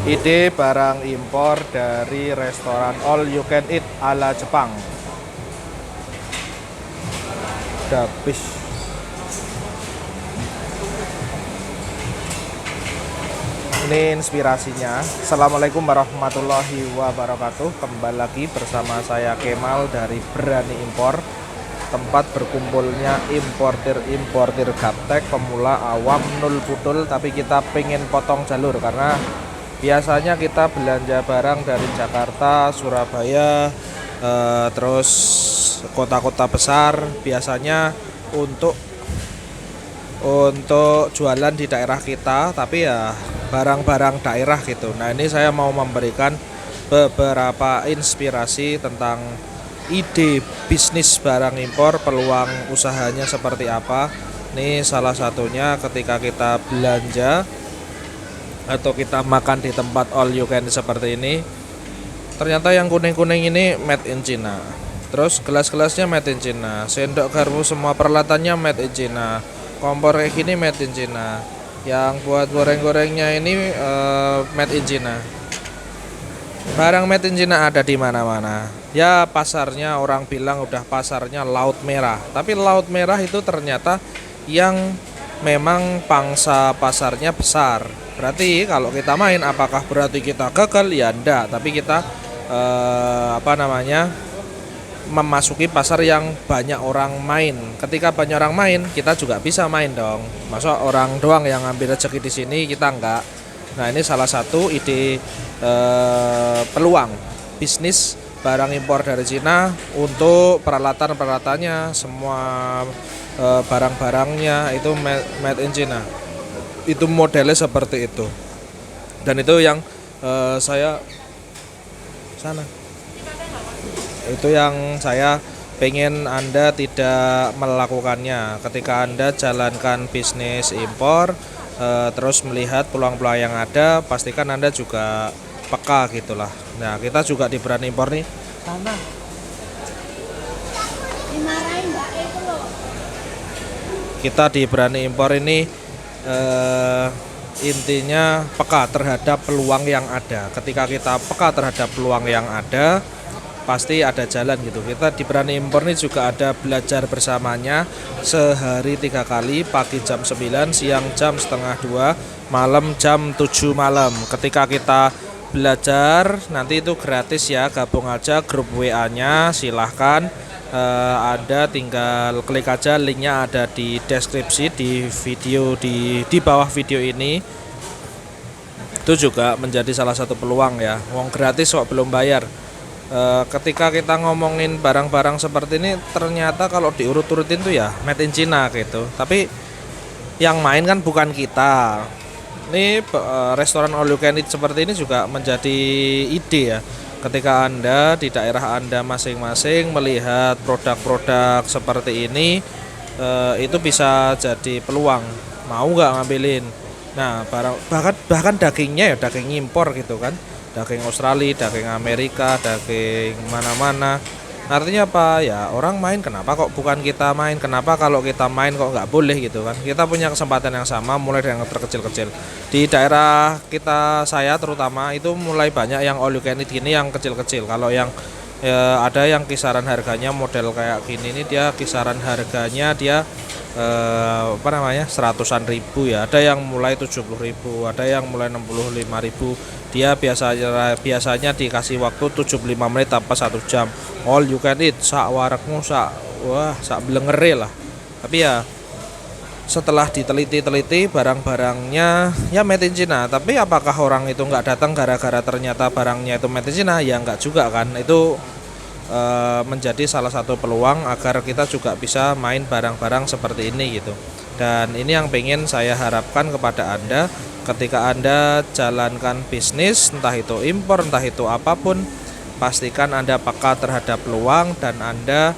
Ide barang impor dari restoran all you can eat ala Jepang. Dabis. Ini inspirasinya. Assalamualaikum warahmatullahi wabarakatuh. Kembali lagi bersama saya Kemal dari Berani Impor, tempat berkumpulnya importir gaptek, pemula, awam, nul putul. Tapi kita pengen potong jalur karena biasanya kita belanja barang dari Jakarta, Surabaya, terus kota-kota besar biasanya untuk jualan di daerah kita, tapi ya barang-barang daerah gitu. Nah, ini saya mau memberikan beberapa inspirasi tentang ide bisnis barang impor, peluang usahanya seperti apa. Ini salah satunya ketika kita belanja atau kita makan di tempat all you can seperti ini. Ternyata yang kuning-kuning ini made in China. Terus gelas-gelasnya made in China, sendok garpu semua peralatannya made in China, kompor kayak gini made in China, yang buat goreng-gorengnya ini made in China. Barang made in China ada di mana-mana. Ya pasarnya orang bilang udah pasarnya laut merah, tapi laut merah itu ternyata yang memang pangsa pasarnya besar. Berarti kalau kita main, apakah berarti kita gagal? Ya enggak, tapi kita memasuki pasar yang banyak orang main. Ketika banyak orang main, kita juga bisa main dong. Masa orang doang yang ngambil rezeki di sini, kita enggak. Nah, ini salah satu ide peluang bisnis barang impor dari Cina untuk peralatan-peralatannya, semua barang-barangnya itu made in China. Itu modelnya seperti itu. Dan itu yang saya sana. Itu yang saya pengen Anda tidak melakukannya. Ketika Anda jalankan bisnis impor, terus melihat peluang-peluang yang ada, pastikan Anda juga peka gitulah. Nah, kita juga di Berani Impor nih. Sana. Kita di Berani Impor ini intinya peka terhadap peluang yang ada. Ketika kita peka terhadap peluang yang ada, pasti ada jalan gitu. Kita di Berani Impor ini juga ada belajar bersamanya sehari 3 kali, pagi jam 9, siang jam setengah 2, malam jam 7 malam. Ketika kita belajar nanti itu gratis ya, gabung aja grup WA-nya, silahkan. Ada tinggal klik aja, linknya ada di deskripsi di video di bawah video ini. Itu juga menjadi salah satu peluang ya. Wong gratis kok belum bayar. Ketika kita ngomongin barang-barang seperti ini, ternyata kalau diurut-urutin tuh ya made in China gitu. Tapi yang main kan bukan kita. Ini restoran all you can eat seperti ini juga menjadi ide ya. Ketika Anda di daerah Anda masing-masing melihat produk-produk seperti ini, itu bisa jadi peluang. Mau nggak ngambilin? Nah, bahkan dagingnya ya daging impor gitu kan. Daging Australia, daging Amerika, daging mana-mana. Artinya apa ya, orang main, kenapa kok bukan kita main? Kenapa kalau kita main kok nggak boleh gitu kan? Kita punya kesempatan yang sama, mulai dari yang terkecil-kecil. Di daerah kita, saya terutama itu mulai banyak yang all you can eat gini yang kecil-kecil. Kalau yang ada yang kisaran harganya model kayak gini, ini dia kisaran harganya dia seratusan ribu ya. Ada yang mulai 70.000, ada yang mulai 65.000. Dia biasanya dikasih waktu 75 menit apa 1 jam. All you can eat, sak warakmu, sak belengere lah. Tapi ya setelah diteliti barang-barangnya ya made in China. Tapi apakah orang itu nggak datang gara-gara ternyata barangnya itu made in China? Ya nggak juga kan. Itu menjadi salah satu peluang agar kita juga bisa main barang-barang seperti ini gitu. Dan ini yang pengen saya harapkan kepada Anda ketika Anda jalankan bisnis, entah itu impor, entah itu apapun, pastikan Anda peka terhadap peluang dan Anda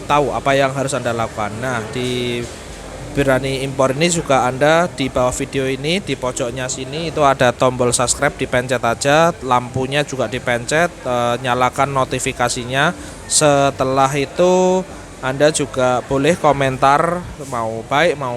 tahu apa yang harus Anda lakukan. Nah, di Berani Impor ini juga Anda di bawah video ini di pojoknya sini itu ada tombol subscribe, dipencet aja, lampunya juga dipencet, nyalakan notifikasinya. Setelah itu Anda juga boleh komentar, mau baik mau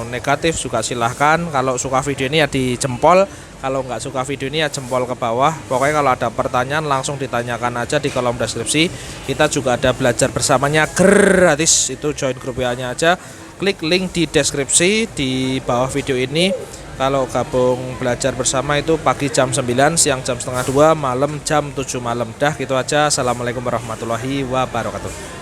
negatif juga silahkan. Kalau suka video ini ya di jempol, kalau nggak suka video ini ya jempol ke bawah. Pokoknya kalau ada pertanyaan langsung ditanyakan aja di kolom deskripsi. Kita juga ada belajar bersamanya gratis, itu join grup WA-nya aja, klik link di deskripsi di bawah video ini. Kalau gabung belajar bersama itu pagi jam 9, siang jam setengah 2, malam jam 7 malam. Dah gitu aja. Assalamualaikum warahmatullahi wabarakatuh.